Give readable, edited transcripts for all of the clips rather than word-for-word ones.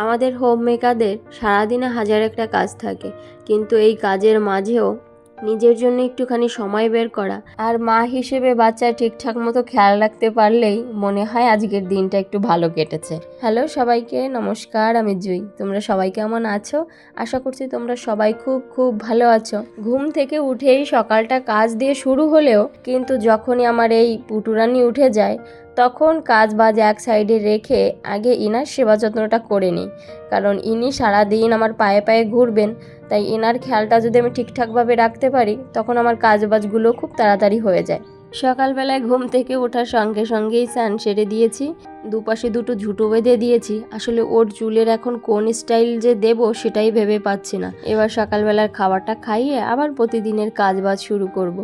আমাদের হোম মেকারদের সারাদিনে হাজার একটা কাজ থাকে, কিন্তু এই কাজের মাঝেও নিজের জন্য একটুখানি সময় বের করা আর মা হিসেবে বাচ্চার ঠিকঠাক মতো খেয়াল রাখতে পারলেই মনে হয় আজকের দিনটা একটু ভালো কেটেছে। হ্যালো সবাইকে, নমস্কার, আমি জুই। তোমরা সবাই কেমন আছো? আশা করছি তোমরা সবাই খুব খুব ভালো আছো। ঘুম থেকে উঠেই সকালটা কাজ দিয়ে শুরু হলেও কিন্তু যখনই আমার এই পুটুরানি উঠে যায় তখন কাজ বাজ এক সাইডে রেখে আগে ইনার সেবা যত্নটা করে নিই, কারণ ইনি সারাদিন আমার পায়ে পায়ে ঘুরবেন। তাই এনার খেয়ালটা যদি আমি ঠিকঠাকভাবে রাখতে পারি তখন আমার কাজবাজগুলো খুব তাড়াতাড়ি হয়ে যায়। সকালবেলায় ঘুম থেকে ওঠার সঙ্গে সঙ্গেই স্নান সেরে দিয়েছি, দুপাশে দুটো ঝুঁটো বেঁধে দিয়েছি। আসলে ওর চুলের এখন কোন স্টাইল যে দেব সেটাই ভেবে পাচ্ছি না। এবার সকালবেলার খাবারটা খাইয়ে আবার প্রতিদিনের কাজবাজ শুরু করব।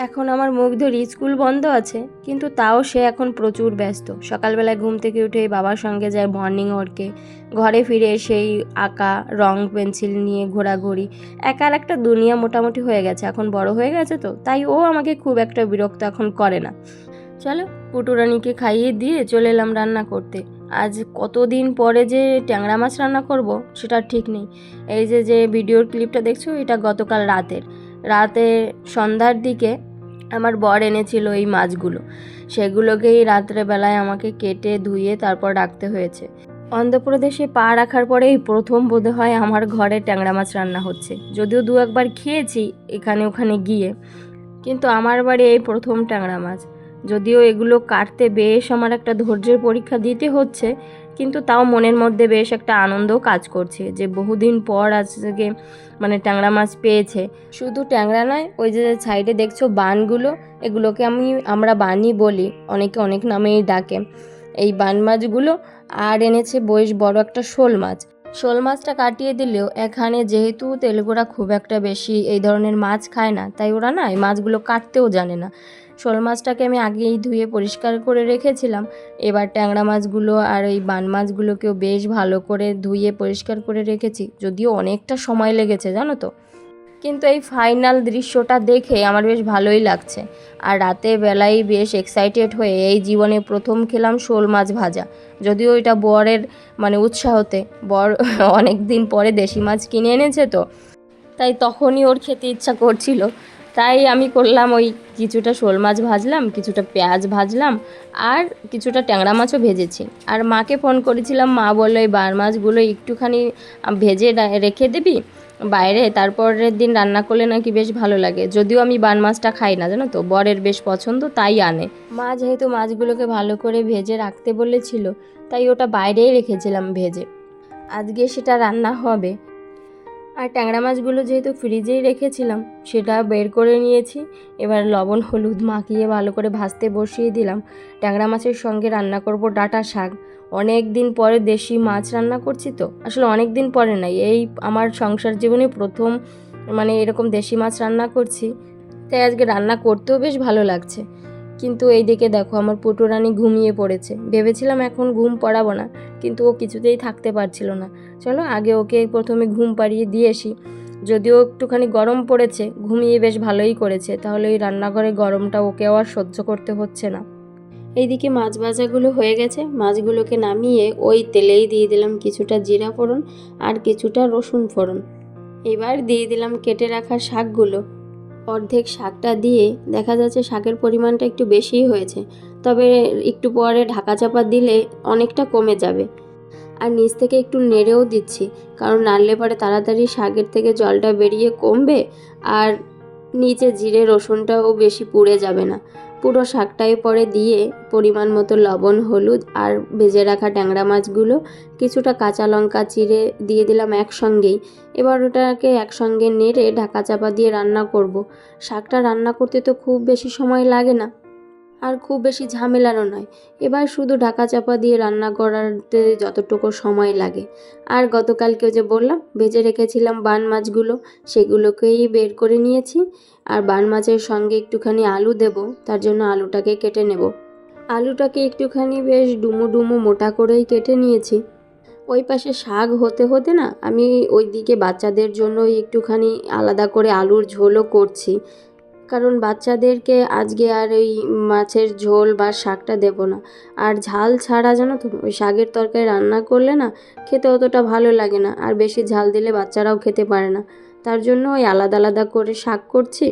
এখন আমার মুগ্ধরি স্কুল বন্ধ আছে, কিন্তু তাও সে এখন প্রচুর ব্যস্ত। সকালবেলায় ঘুম থেকে উঠে বাবার সঙ্গে যায় মর্নিং ওয়ার্কে, ঘরে ফিরে সেই আঁকা, রং পেন্সিল নিয়ে ঘোরাঘুরি, একার একটা দুনিয়া মোটামুটি হয়ে গেছে। এখন বড় হয়ে গেছে তো তাই ও আমাকে খুব একটা বিরক্ত এখন করে না। চলো পুটুরানিকে খাইয়ে দিয়ে চলে এলাম রান্না করতে। আজ কতদিন পরে যে ট্যাংরা মাছ রান্না করব সেটা ঠিক নেই। এই যে ভিডিওর ক্লিপটা দেখছো, এটা গতকাল রাতে সন্ধ্যার দিকে আমার বর এনেছিল এই মাছগুলো। সেগুলোকেই রাত্রেবেলায় আমাকে কেটে ধুয়ে তারপর রাখতে হয়েছে। অন্ধ্রপ্রদেশে পা রাখার পরেই প্রথম বোধ হয় আমার ঘরে ট্যাংরা মাছ রান্না হচ্ছে। যদিও দু একবার খেয়েছি এখানে ওখানে গিয়ে, কিন্তু আমার বাড়ি এই প্রথম ট্যাংরা মাছ। যদিও এগুলো কাটতে বেশ আমার একটা ধৈর্যের পরীক্ষা দিতে হচ্ছে, কিন্তু তাও মনের মধ্যে বেশ একটা আনন্দও কাজ করছে যে বহুদিন পর আজকে মানে ট্যাংরা মাছ পেয়েছে। শুধু ট্যাংরা নয়, ওই যে সাইডে দেখছো বানগুলো, এগুলোকে আমরা বানই বলি, অনেকে অনেক নামেই ডাকে। এই বান মাছগুলো আর এনেছে বেশ বড় একটা শোল মাছটা কাটিয়ে দিলেও এখানে যেহেতু তেলেগুরা খুব একটা বেশি এই ধরনের মাছ খায় না, তাই ওরা না এই মাছগুলো কাটতেও জানে না। শোল মাছটাকে আমি আগেই ধুয়ে পরিষ্কার করে রেখেছিলাম। এবার ট্যাংরা মাছগুলো আর এই বান মাছগুলোকেও বেশ ভালো করে ধুয়ে পরিষ্কার করে রেখেছি, যদিও অনেকটা সময় লেগেছে জানো তো। কিন্তু এই ফাইনাল দৃশ্যটা দেখে আমার বেশ ভালোই লাগছে। আর রাতে বেলায় বেশ এক্সাইটেড হয়ে এই জীবনে প্রথম খেলাম শোল মাছ ভাজা। যদিও এটা বরের মানে উৎসাহতে, বর অনেক দিন পরে দেশি মাছ কিনে এনেছে তো, তাই তখনই ওর খেতে ইচ্ছা করছিল। তাই আমি করলাম ওই কিছুটা শোল মাছ ভাজলাম, কিছুটা পেঁয়াজ ভাজলাম, আর কিছুটা ট্যাংরা মাছও ভেজেছি। আর মাকে ফোন করেছিলাম, মা বললো এই বান মাছগুলো একটুখানি ভেজে রেখে দিবি বাইরে, তারপরের দিন রান্না করলে নাকি বেশ ভালো লাগে। যদিও আমি বান মাছটা খাই না জানো তো, বরের বেশ পছন্দ তাই আনে। মা যেহেতু মাছগুলোকে ভালো করে ভেজে রাখতে বলেছিল, তাই ওটা বাইরেই রেখেছিলাম ভেজে। আজকে সেটা রান্না হবে। আর ট্যাংরা মাছগুলো যেহেতু ফ্রিজেই রেখেছিলাম সেটা বের করে নিয়েছি। এবার লবণ হলুদ মাখিয়ে ভালো করে ভাজতে বসিয়ে দিলাম। ট্যাংরা মাছের সঙ্গে রান্না করব ডাঁটা শাক। অনেক দিন পরে দেশি মাছ রান্না করছি তো, আসলে অনেক দিন পরে নাই, এই আমার সংসার জীবনে প্রথম মানে এরকম দেশি মাছ রান্না করছি, তাই আজকে রান্না করতেও বেশ ভালো লাগছে। কিন্তু এই দিকে দেখো আমার পুটুরানি ঘুমিয়ে পড়েছে। ভেবেছিলাম এখন ঘুম পড়াবো না, কিন্তু ও কিছুতেই থাকতে পারছিল না। চলো আগে ওকে প্রথমে ঘুম পাড়িয়ে দিয়ে আসি। যদিও একটুখানি গরম পড়েছে, ঘুমিয়ে বেশ ভালোই করেছে, তাহলে এই রান্নাঘরে গরমটা ওকেও আর সহ্য করতে হচ্ছে না। এইদিকে মাছ ভাজাগুলো হয়ে গেছে, মাছগুলোকে নামিয়ে ওই তেলেই দিয়ে দিলাম কিছুটা জিরা ফোড়ন আর কিছুটা রসুন ফোড়ন। এবার দিয়ে দিলাম কেটে রাখা শাকগুলো। অর্ধেক শাকটা দিয়ে দেখা যাচ্ছে শাকের পরিমাণটা একটু বেশিই হয়েছে, তবে একটু পরে ঢাকা চাপা দিলে অনেকটা কমে যাবে। আর নিচ থেকে একটু নেড়েও দিচ্ছি, কারণ নাড়লে পরে তাড়াতাড়ি শাকের থেকে জলটা বেরিয়ে কমবে, আর নিচে জিরে রসুনটাও বেশি পুড়ে যাবে না। পুরো শাকটাই পরে দিয়ে পরিমাণ মতো লবণ হলুদ আর ভেজে রাখা ট্যাংরা মাছগুলো কিছুটা কাঁচা লঙ্কা চিড়ে দিয়ে দিলাম একসঙ্গেই। এবার ওটাকে একসঙ্গে নেড়ে ঢাকা চাপা দিয়ে রান্না করব। শাকটা রান্না করতে তো খুব বেশি সময় লাগে না, আর খুব বেশি ঝামেলারও নয়। এবার শুধু ঢাকা চাপা দিয়ে রান্না করাতে যতটুকু সময় লাগে। আর গতকালকে যে বললাম ভেজে রেখেছিলাম বান মাছগুলো, সেগুলোকেই বের করে নিয়েছি। আর বান মাছের সঙ্গে একটুখানি আলু দেব, তার জন্য আলুটাকে কেটে নেব। আলুটাকে একটুখানি বেশ ডুমো ডুমো মোটা করেই কেটে নিয়েছি। ওই পাশে শাক হতে হতে না আমি ওই দিকে বাচ্চাদের জন্য একটুখানি আলাদা করে আলুর ঝোলও করছি, কারণ বাচ্চাদেরকে আজকে আর ওই মাছের ঝোল বা শাকটা দেবো না। আর ঝাল ছাড়া জানো তো ওই শাকের তরকারি রান্না করলে না খেতে অতটা ভালো লাগে না, আর বেশি ঝাল দিলে বাচ্চারাও খেতে পারে না। তার জন্য ওই আলাদা আলাদা করে শাক করছি,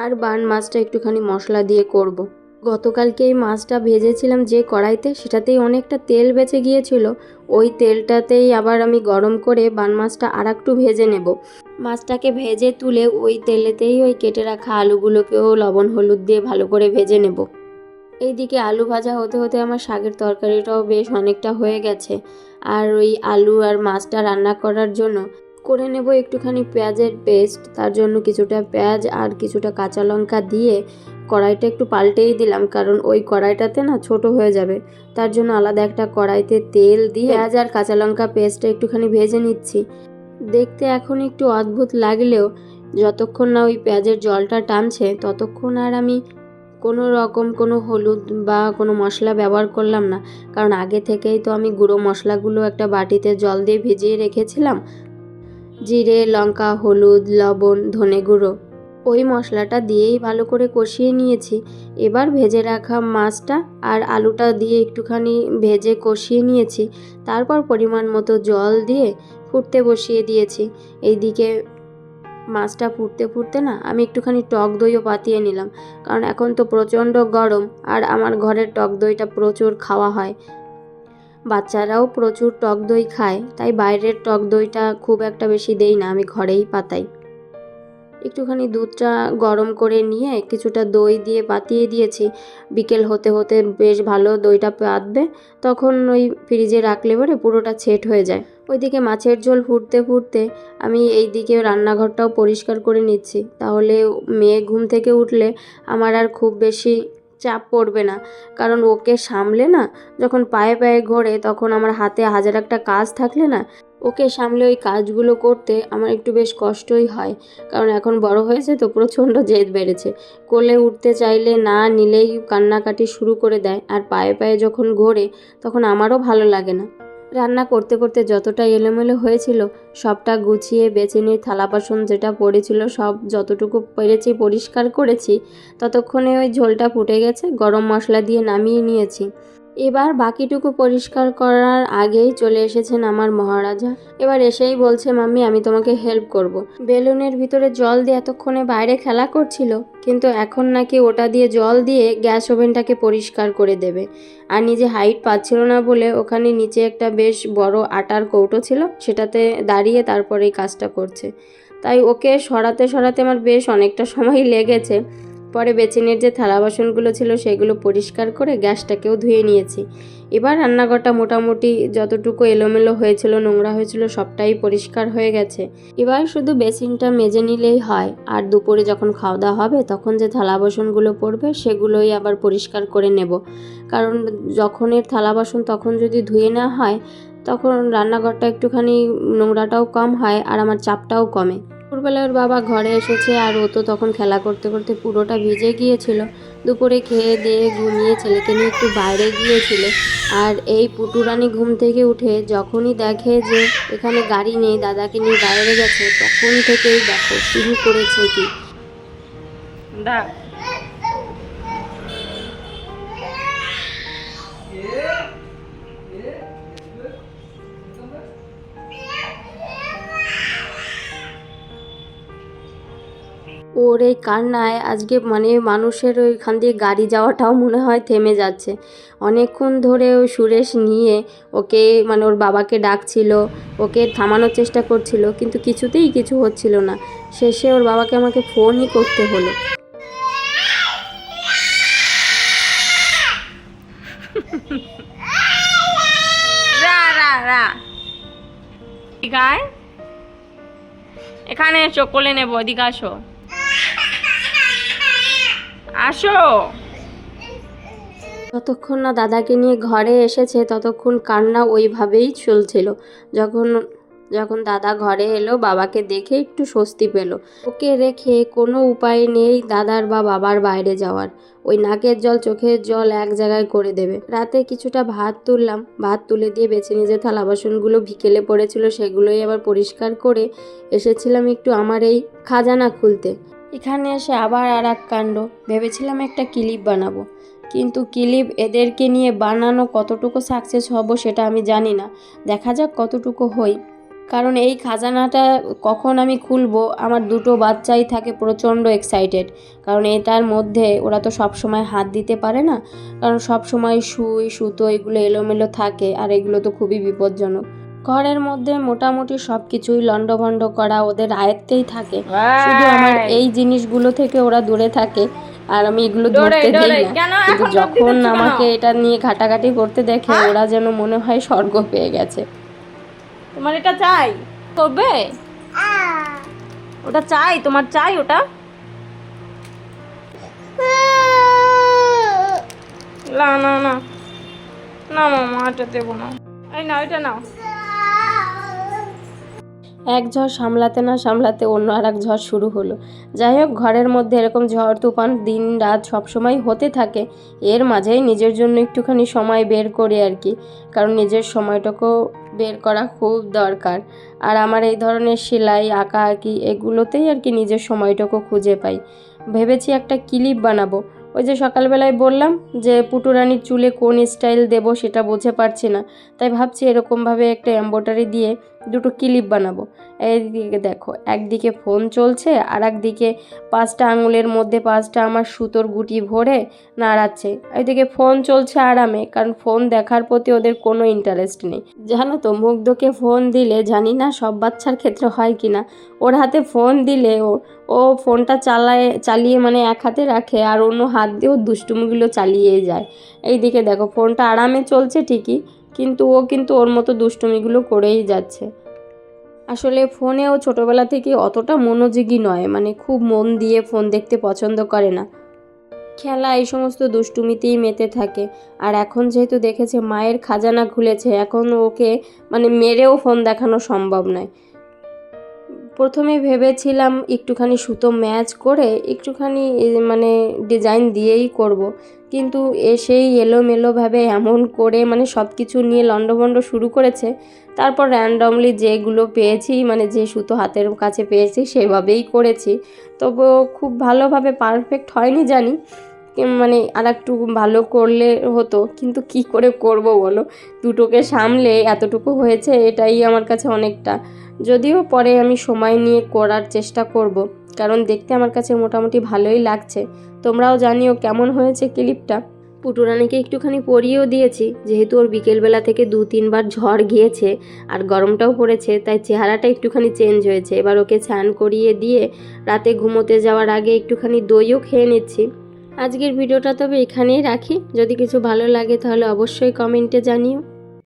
আর বান মাছটা একটুখানি মশলা দিয়ে করব। গতকালকে এই মাছটা ভেজেছিলাম যে কড়াইতে, সেটাতেই অনেকটা তেল বেঁচে গিয়েছিল। ওই তেলটাতেই আবার আমি গরম করে বান মাছটা আর একটু ভেজে নেব। মাছটাকে ভেজে তুলে ওই তেলেতেই ওই কেটে রাখা আলুগুলোকেও লবণ হলুদ দিয়ে ভালো করে ভেজে নেব। এইদিকে আলু ভাজা হতে হতে আমার শাকের তরকারিটাও বেশ অনেকটা হয়ে গেছে। আর ওই আলু আর মাছটা রান্না করার জন্য করে নেব একটুখানি পেঁয়াজের পেস্ট। তার জন্য কিছুটা পেঁয়াজ আর কিছুটা কাঁচা লঙ্কা দিয়ে কড়াইটা একটু পাল্টেই দিলাম, কারণ ওই কড়াইটাতে না ছোট হয়ে যাবে। তার জন্য আলাদা একটা কড়াইতে তেল দিয়ে পেঁয়াজ আর কাঁচা লঙ্কা পেস্টটা একটুখানি ভেজে নিচ্ছি। দেখতে এখন একটু অদ্ভুত লাগলেও যতক্ষণ না ওই পেঁয়াজের জলটা টানছে ততক্ষণ আর আমি কোনো হলুদ বা কোনো মশলা ব্যবহার করলাম না, কারণ আগে থেকেই তো আমি গুঁড়ো মশলাগুলো একটা বাটিতে জল দিয়ে ভিজিয়ে রেখেছিলাম। জিরে, লঙ্কা, হলুদ, লবণ, ধনে গুঁড়ো, ওই মশলাটা দিয়েই ভালো করে কষিয়ে নিয়েছি। এবার ভেজে রাখা মাছটা আর আলুটা দিয়ে একটুখানি ভেজে কষিয়ে নিয়েছি। তারপর পরিমাণ মতো জল দিয়ে ফুটতে বসিয়ে দিয়েছি। এইদিকে মাছটা ফুটতে ফুটতে না আমি একটুখানি টক দইও পাতিয়ে নিলাম, কারণ এখন তো প্রচণ্ড গরম আর আমার ঘরের টক দইটা প্রচুর খাওয়া হয়। বাচ্চারাও প্রচুর টক দই খায়, তাই বাইরের টক দইটা খুব একটা বেশি দেই না, আমি ঘরেই পাতাই। একটুখানি দুধটা গরম করে নিয়ে কিছুটা দই দিয়ে পাতিয়ে দিয়েছি। বিকেল হতে হতে বেশ ভালো দইটা পাতবে, তখন ওই ফ্রিজে রাখলে পরে পুরোটা সেট হয়ে যায়। ওইদিকে মাছের ঝোল ফুটতে ফুটতে আমি এই দিকে রান্নাঘরটাও পরিষ্কার করে নিচ্ছি, তাহলে মেয়ে ঘুম থেকে উঠলে আমার আর খুব বেশি চাপ পড়বে না। কারণ ওকে সামলে না যখন পায়ে পায়ে ঘোরে, তখন আমার হাতে হাজার একটা কাজ থাকলে না ওকে সামলে ওই কাজগুলো করতে আমার একটু বেশ কষ্টই হয়। কারণ এখন বড় হয়েছে তো প্রচণ্ড জেদ বেড়েছে, কোলে উঠতে চাইলে না নিলেই কান্নাকাটি শুরু করে দেয়, আর পায়ে পায়ে যখন ঘোরে তখন আমারও ভালো লাগে না। রান্না করতে করতে যতটা এলোমেলো হয়েছিল সবটা গুছিয়ে বেচিনির থালা বাসন যেটা পড়েছিল সব যতটুকু পেরেছি পরিষ্কার করেছি। ততক্ষণে ওই ঝোলটা ফুটে গেছে, গরম মশলা দিয়ে নামিয়ে নিয়েছি। এবার বাকিটুকু পরিষ্কার করার আগেই চলে এসেছেন আমার মহারাজা। এবার এসেই বলছে, মাম্মি আমি তোমাকে হেল্প করব। বেলুনের ভিতরে জল দিয়ে এতক্ষণে বাইরে খেলা করছিল, কিন্তু এখন নাকি ওটা দিয়ে জল দিয়ে গ্যাস ওভেনটাকে পরিষ্কার করে দেবে। আর নিজে হাইট পাচ্ছিল না বলে ওখানে নিচে একটা বেশ বড় আটার কৌটো ছিল, সেটাতে দাঁড়িয়ে তারপরে এই কাজটা করছে। তাই ওকে সরাতে সরাতে আমার বেশ অনেকটা সময় লেগেছে। পরে বেচিনের যে থালা বাসনগুলো ছিল সেগুলো পরিষ্কার করে গ্যাসটাকেও ধুয়ে নিয়েছি। এবার রান্নাঘরটা মোটামুটি যতটুকু এলোমেলো হয়েছিল, নোংরা হয়েছিল, সবটাই পরিষ্কার হয়ে গেছে। এবার শুধু বেসিনটা মেজে নিলেই হয়। আর দুপুরে যখন খাওয়া দাওয়া হবে তখন যে থালা বাসনগুলো পড়বে সেগুলোই আবার পরিষ্কার করে নেব। কারণ যখনের থালা বাসন তখন যদি ধুয়ে নেওয়া হয় তখন রান্নাঘরটা একটুখানি নোংরাটাও কম হয় আর আমার চাপটাও কমে। দুপুরবেলায় ওর বাবা ঘরে এসেছে আর ও তো তখন খেলা করতে করতে পুরোটা ভিজে গিয়েছিল। দুপুরে খেয়ে দিয়ে ঘুমিয়ে ছেলেকে নিয়ে একটু বাইরে গিয়েছিল। আর এই পুটুরানি ঘুম থেকে উঠে যখনই দেখে যে এখানে গাড়ি নেই, দাদাকে নিয়ে বাইরে গেছে, তখন থেকেই দেখো শুরু করেছে কি ওর এই কান্নায় আজকে মানুষের ওইখান দিয়ে গাড়ি যাওয়াটাও মনে হয় থেমে যাচ্ছে। অনেকক্ষণ ধরে ওই সুরেশ নিয়ে ওকে ওর বাবাকে ডাকছিল, ওকে থামানোর চেষ্টা করছিল, কিন্তু কিছুতেই কিছু হচ্ছিল না। শেষে ওর বাবাকে আমাকে ফোনই করতে হলো। এখানে এসো, কোলে নেবো, এদিকে আসো, আসো। যতক্ষণ না দাদাকে নিয়ে ঘরে এসেছে ততক্ষণ কান্না ওইভাবেই চলছিল। যখন যখন দাদা ঘরে এলো বাবাকে দেখে একটু স্বস্তি পেল। ওকে রেখে কোনো উপায় নেই দাদার বা বাবার বাইরে যাওয়ার। ওই নাকের জল চোখের জল এক জায়গায় করে দেবে। রাতে কিছুটা ভাত তুললাম, ভাত তুলে দিয়ে বেছে নিজে থালা বাসনগুলো বিকেলে পড়েছিল সেগুলোই আবার পরিষ্কার করে এসেছিলাম একটু আমার এই খাজানা খুলতে। এখানে এসে আবার আর এক কাণ্ড, ভেবেছিলাম একটা ক্লিপ বানাবো, কিন্তু ক্লিপ এদেরকে নিয়ে বানানো কতটুকু সাকসেস হব সেটা আমি জানি না। দেখা যাক কতটুকু হই, কারণ এই খাজানাটা কখন আমি খুলবো আমার দুটো বাচ্চাই থাকে প্রচণ্ড এক্সাইটেড। কারণ এটার মধ্যে ওরা তো সব সময় হাত দিতে পারে না, কারণ সব সময় সুই সুতো এগুলো এলোমেলো থাকে, আর এগুলো তো খুবই বিপজ্জনক। ঘরের মধ্যে মোটামুটি সব কিছুই লণ্ডভণ্ড করা ওদের আয়ত্তেই থাকে, শুধু আমার এই জিনিসগুলো থেকে ওরা দূরে থাকে, আর আমি এগুলো ধরতে দিই না। কিন্তু যখন আমাকে এটা নিয়ে ঘাটাঘাটি করতে দেখে ওরা যেন মনে হয় স্বর্গ পেয়ে গেছে। তোমার এটা চাই করবে? ওটা চাই, তোমার চাই ওটা? না না না না মামা, এটা দেবো না। এই নাও, এটা নাও। এক ঝড় সামলাতে না সামলাতে অন্য আর এক ঝড় শুরু হলো। যাই হোক, ঘরের মধ্যে এরকম ঝড় তুফান দিন রাত সবসময় হতে থাকে, এর মাঝেই নিজের জন্য একটুখানি সময় বের করি আর কি, কারণ নিজের সময়টাকেও বের করা খুব দরকার। আর আমার এই ধরনের সেলাই আঁকা আঁকি এগুলোতেই আর কি নিজের সময়টাকেও খুঁজে পাই। ভেবেছি একটা ক্লিপ বানাবো। ওই যে সকালবেলায় বললাম যে পুটুরানির চুলে কোন স্টাইল দেবো সেটা বুঝে পারছি না, তাই ভাবছি এরকমভাবে একটা এমব্রয়ডারি দিয়ে দুটো ক্লিপ বানাবো। এইদিকে দেখো, একদিকে ফোন চলছে আর একদিকে 5টা আঙুলের মধ্যে 5টা আমার সুতোর গুটি ভরে নাড়াচ্ছে। এইদিকে ফোন চলছে আরামে, কারণ ফোন দেখার প্রতি ওদের কোনো ইন্টারেস্ট নেই। জানো তো, মুগ্ধকে ফোন দিলে, জানি না সব বাচ্চার ক্ষেত্রে হয় কি না, ওর হাতে ফোন দিলে ও ফোনটা চালিয়ে মানে এক হাতে রাখে আর অন্য হাত দিয়েও দুষ্টুমিগুলো চালিয়ে যায়। এইদিকে দেখো, ফোনটা আরামে চলছে ঠিকই, কিন্তু ওর মতো দুষ্টুমিগুলো করেই যাচ্ছে। আসলে ফোনেও ছোটোবেলা থেকে অতটা মনোযোগী নয়, মানে খুব মন দিয়ে ফোন দেখতে পছন্দ করে না, খেলা এই সমস্ত দুষ্টুমিতেই মেতে থাকে। আর এখন যেহেতু দেখেছে মায়ের খাজানা খুলেছে, এখন ওকে মানে মেরেও ফোন দেখানো সম্ভব নয়। প্রথমে ভেবেছিলাম একটুখানি সুতো ম্যাচ করে একটুখানি মানে ডিজাইন দিয়েই করব, কিন্তু এসেই এলোমেলোভাবে এমন করে মানে সব কিছু নিয়ে লণ্ডভণ্ড শুরু করেছে। তারপর র্যান্ডমলি যেগুলো পেয়েছি, মানে যে সুতো হাতের কাছে পেয়েছি সেভাবেই করেছি। তবুও খুব ভালোভাবে পারফেক্ট হয়নি জানি, মানে আর একটু ভালো করলে হতো, কিন্তু কি করে করব বলো, দুটোকে সামলে এতটুকু হয়েছে, এটাই আমার কাছে অনেকটা। যদিও পরে আমি সময় নিয়ে করার চেষ্টা করব, কারণ দেখতে আমার কাছে মোটামুটি ভালোই লাগছে। তোমরাও জানিও কেমন হয়েছে ক্লিপটা। পুটুরানিকে একটুখানি পরিয়েও দিয়েছি, যেহেতু ওর বিকেলবেলা থেকে 2-3 বার ঝড় গিয়েছে আর গরমটাও পড়েছে, তাই চেহারাটা একটুখানি চেঞ্জ হয়েছে। এবার ওকে স্নান করিয়ে দিয়ে রাতে ঘুমোতে যাওয়ার আগে একটুখানি দইও খেয়ে নিচ্ছি। আজকের ভিডিওটা তবে এখানেই রাখি, যদি কিছু ভালো লাগে তাহলে অবশ্যই কমেন্টে জানিও।